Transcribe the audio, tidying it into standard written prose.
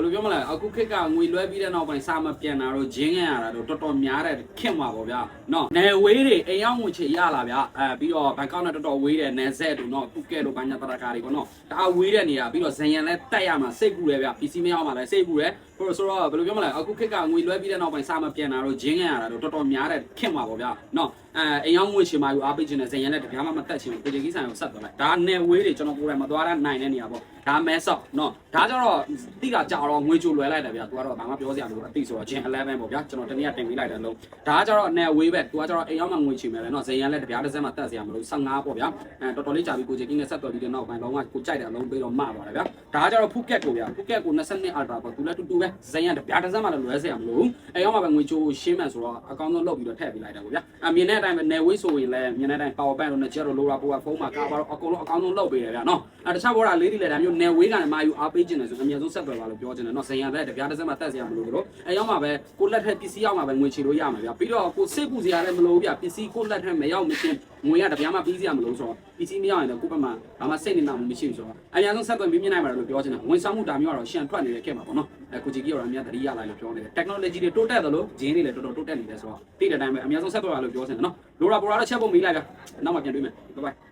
ယ်လိုပြောမလဲအခုခေတ်ကငွေလွှဲပြီးတဲ့နောက်ပိုင်းစာမပြန်တာတော့ဂျင်းငန်ရတာတော့တော်တော်များတဲ့ခင်မှာပေါ့ဗျာနော်နယ်ဝေးတွေအိမ်ရောက်ငွေချေရလာဗျာပြီးတော့ဘန်ကောက်နဲ့တော်တော်ဝေးတဲ့နယ်ဆက်တို့နော်ပုကဲတို့ဘာညာတရကာတွေပေါ့နော်တအားဝေးတဲ့နေရာပြီးတော့ဇန်ရန်လဲတက်ရမှာစိတ်ပူတယ်ဗျာ PC မရောက်မှာလဲစိတ်ပူတယ်ဆိုတော့ဘယ်လိုပြောမလဲအခုခေတ်ကငွေလွှဲပြီးတဲ့နောက်ပိုင်းစာမပြန်တာတော့ဂျင်းငန်ရတာတော့တော်တော်များတဲ့ခင်မှာပေါ့ဗျာနော်အိမ်ရောက်ငွေချေမှာယူအားပေးခြင်းနဲ့ဇန်ရန်နဲ့တပြားမှမတက်ချင်ဘူးပြည်ကြီးဆိုင်ကိုဆက်သွားလိုက်ဒါနယ်ဝေးတွေကျွန်တော်ကိုယ်တိုင်မသွားတဲ့နိုင်တဲ့နေရာပေါ့ဒါမဲဆော့နော်ဒါကြတော့တိကကြာတော့ငွေချိုလွယ်လိုက်တယ်ဗျာသူကတော့ဘာမှပြောစရာမလိုအတိဆိုတော့ဂျင်11ပေါ့ဗျာကျွန်တော်တနေ့ကတင်ပေးလိုက်တယ်လုံးဒါကြတော့နယ်ဝေးပဲသူကကြတော့အိမ်ရောက်မှငွေချေမယ်လေနော်ဇန်ရန်လည်းတပြားတစ်စက်မှတက်စရာမလို15ပေါ့ဗျာတော်တော်လေးကြာပြီကိုချေကင်းနဲ့ဆက်တော်ပြီးတဲ့နောက်ပိုင်းလုံးဝကိုကြိုက်တဲ့အလုံးပေးတော့မသွားတယ်ဗျာဒါကြတော့ဖူကက်ကိုဗျာဖူကက်ကို22 Ultra ပေါ့သူလည်းတူတူပဲဇန်ရန်တပြားတစ်စက်မှလည်းလွယ်စရာမလိုအိမ်ရောက်မှပဲငွေချိုရှင်းမှန်ဆိုတော့အကောင်းဆုံးလုပ်ပြီးတော့ထည့်ပေးလိုက်တယ်ပေါ့ဗျာမြင်တဲ့အတိုင်းပဲနယ်ဝေးဆိုရင်လည်းမြင်တဲ့အတိုင်း power bank တို့နဲ့ jet တို့ LoRa ပို့ဖုန်းမှာကားပါတော့အကုန်လုံးအကောင်းဆုံးလုပ်ပေးတယ်ဗျာနော်တခြားဘောတာလေးတွေလည်းဒါမျိုးနယ်ဝေးကနေမာယူအားပေးခြင်းတယ်ဆိုအများဆုံးဆက်သွယ်ပါလို့ပြောခြင်းတယ်နော်ဇန်ရန်လည်းတပြားတစ်စက်မှတက်စရာမလိုတော့အိမ်ရောက်မှပဲကိုလက်ထက်ပစ္စည်းရောက်မှပဲငွေချေလို့ရမှာဗျာပြီးတော့ကိုစိတ်ပူစရာလည်းမလိုဘူးဗျာပစ္စည်းကိုလက်ထက်မရောက်မချင်းငွေရတပြားမှပြီးစရာမလိုဆိုတော့ပစ္စည်းမရောက်ရင်လည်းကိုယ့်ဘက်မှာဘာမှစိတ်နေနာမှုမရှိဘူးဆိုတော့အများဆုံးဆက်သွယ်ပြီးမြင်နိုင်ပါတယ်လို့ပြောခြင်းတယ်ဝန်ဆောင်မှုဒါမျိုးကတော့ရှန်ထွက်နေတဲ့ခဲ့မှာပေါ့နော်ကိုကြီးကြီးရောအများသတိရလာလို့ပြောနေတယ် technology တွေတိုးတက်သလိုဂျင်းတွေလည်းတော်တော်တိုးတက်နေတယ်ဆိုတော့တိတဲ့အတိုင်းပဲအများဆုံးဆက်သွယ်ပါလို့ပြောခြင်းတယ်နော်လိုရာပေါ်လာတော့ချက်ဖို့မေးလိုက်ဗျာနောက်မှပြန်တွေ့မယ် bye bye